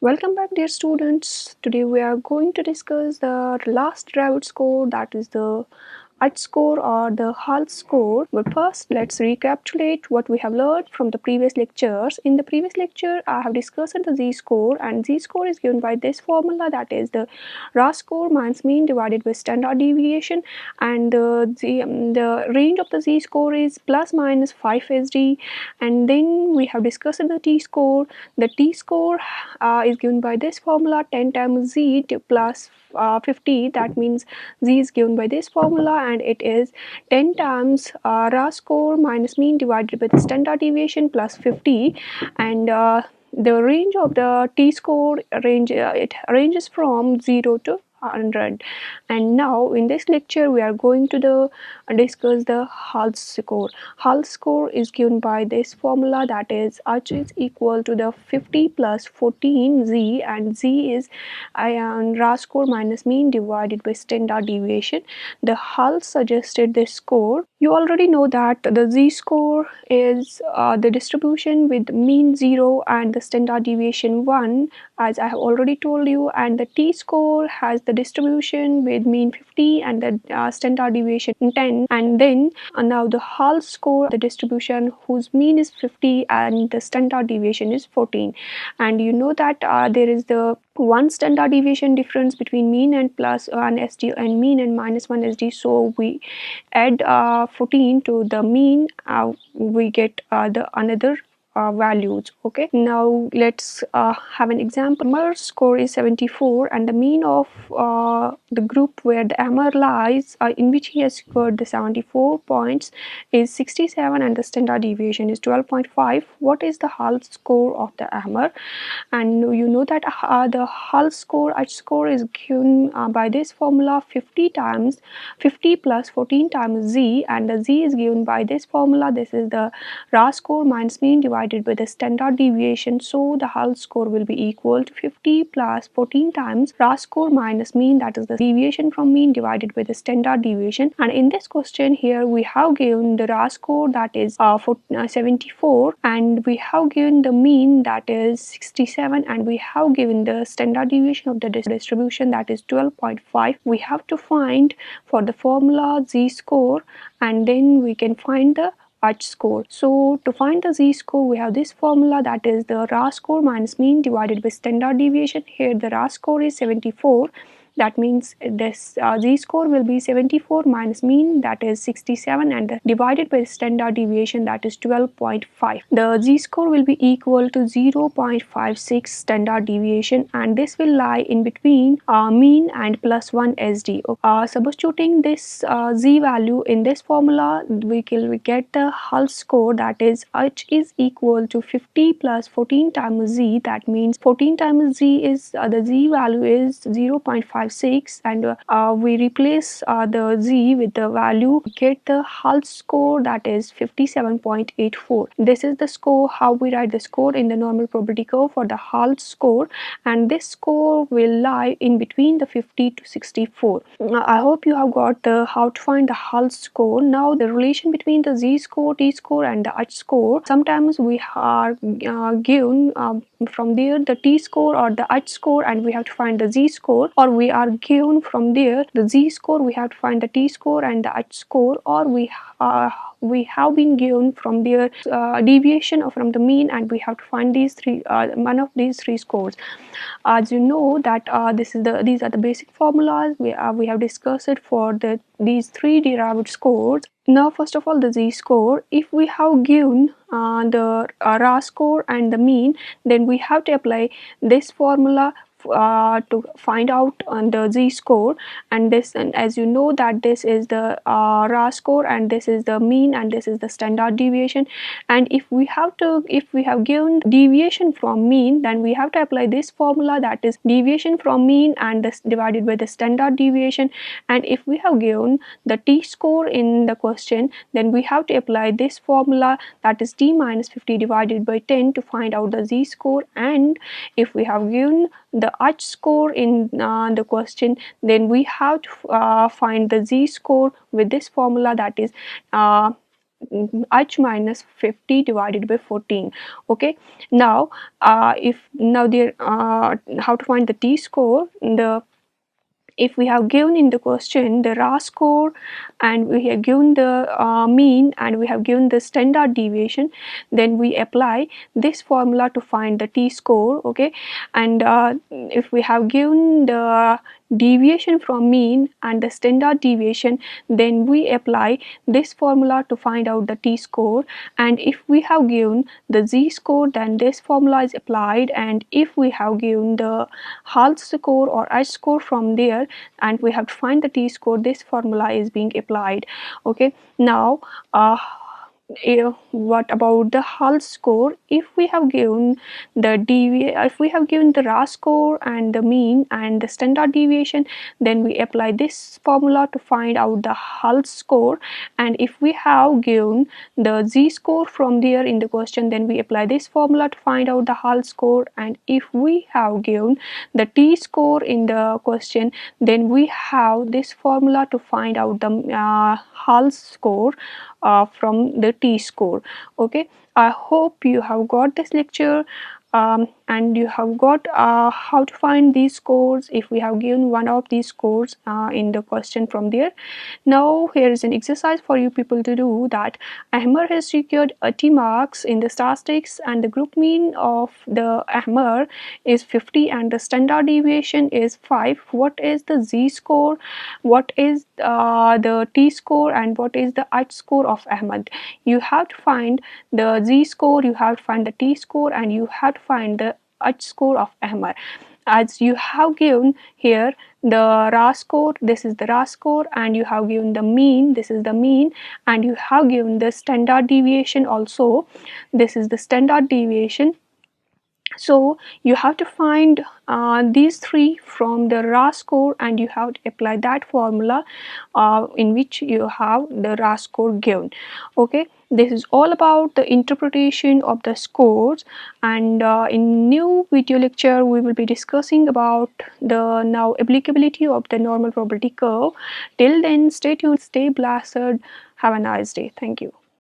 Welcome back, dear students. Today we are going to discuss the last derived score, that is the H score or the Hall score. But first, let's recapitulate what we have learned from the previous lectures. In the previous lecture, I have discussed the Z score, and Z score is given by this formula, that is the RAS score minus mean divided by standard deviation, and the range of the Z score is plus minus 5 SD. And then we have discussed the T score. The T score is given by this formula, 10 times Z to plus 50. That means Z is given by this formula, and it is 10 times RAS score minus mean divided by the standard deviation plus 50. And the range of the T score it ranges from 0 to 100. And now in this lecture we are going to discuss the Hall score. Hall score is given by this formula, that is H is equal to the 50 plus 14 Z, and Z is RAS score minus mean divided by standard deviation. The Hall suggested this score. You already know that the Z score is the distribution with mean 0 and the standard deviation 1, as I have already told you, and the T score has the distribution with mean 50 and the standard deviation 10. And then now the Hall score, the distribution whose mean is 50 and the standard deviation is 14. And you know that there is the one standard deviation difference between mean and plus 1 SD and mean and minus 1 SD. So we add 14 to the mean, we get the another values. Okay, now let's have an example. Amar's score is 74, and the mean of the group where the Amar lies, in which he has scored the 74 points, is 67, and the standard deviation is 12.5. What is the Hall score of the Amar? And you know that the Hall score, H score, is given by this formula, 50 times 50 plus 14 times Z, and the Z is given by this formula. This is the RAS score minus mean divided by the standard deviation. So the Hall score will be equal to 50 plus 14 times RAS score minus mean, that is the deviation from mean divided by the standard deviation. And in this question here we have given the RAS score, that is 74, and we have given the mean, that is 67, and we have given the standard deviation of the distribution, that is 12.5. We have to find for the formula Z score, and then we can find the H score. So to find the Z score, we have this formula, that is the RAS score minus mean divided by standard deviation. Here the RAS score is 74. That means this Z score will be 74 minus mean, that is 67, and divided by standard deviation, that is 12.5. The Z score will be equal to 0.56 standard deviation, and this will lie in between mean and plus 1 SD. Substituting this Z value in this formula, we get the Hall score, that is H is equal to 50 plus 14 times Z. That means 14 times Z is the Z value is 0.56, and we replace the Z with the value, get the Hall score, that is 57.84. This is the score, how we write the score in the normal probability curve for the Hall score, and this score will lie in between the 50 to 64. I hope you have got how to find the Hall score. Now the relation between the Z score, T score, and the H score, sometimes we are given from there the T score or the H score, and we have to find the Z score, or we are given from there the Z score, we have to find the T score and the H score, or we have been given from their deviation from the mean, and we have to find these three, one of these three scores. As you know that these are the basic formulas we have discussed it for these three derived scores. Now first of all, the Z score, if we have given the RAS score and the mean, then we have to apply this formula to find out the Z score, and as you know that this is the RAS score, and this is the mean, and this is the standard deviation. And if we have given deviation from mean, then we have to apply this formula, that is deviation from mean and this divided by the standard deviation. And if we have given the T score in the question, then we have to apply this formula, that is T minus 50 divided by 10 to find out the Z score. And if we have given the H score in the question, then we have to find the Z score with this formula, that is h minus 50 divided by 14. Okay, now if now there how to find the t score. The If we have given in the question the raw score, and we have given the mean, and we have given the standard deviation, then we apply this formula to find the t score. Okay, and if we have given the deviation from mean and the standard deviation, then we apply this formula to find out the t score. And if we have given the z score, then this formula is applied. And if we have given the Hall score or h score from there, and we have to find the t score, this formula is being applied. Okay, now what about the Hall score? If we have given if we have given the raw score and the mean and the standard deviation, then we apply this formula to find out the Hall score. And if we have given the z score from there in the question, then we apply this formula to find out the Hall score. And if we have given the t score in the question, then we have this formula to find out the Hall score from the t score. Okay, I hope you have got this lecture, and you have got how to find these scores if we have given one of these scores in the question from there. Now here is an exercise for you people to do, that Ahmer has secured 80 marks in the statistics, and the group mean of the Ahmer is 50 and the standard deviation is 5. What is the z score, what is the t score, and what is the h score of Ahmed? You have to find the z score, you have to find the t score, and you have to find the h score of Ahmed. As you have given here the raw score, this is the raw score, and you have given the mean, this is the mean, and you have given the standard deviation also, this is the standard deviation. So you have to find these three from the raw score, and you have to apply that formula in which you have the raw score given. Okay, this is all about the interpretation of the scores. And in new video lecture we will be discussing about the now applicability of the normal probability curve. Till then, stay tuned, stay blessed, have a nice day. Thank you.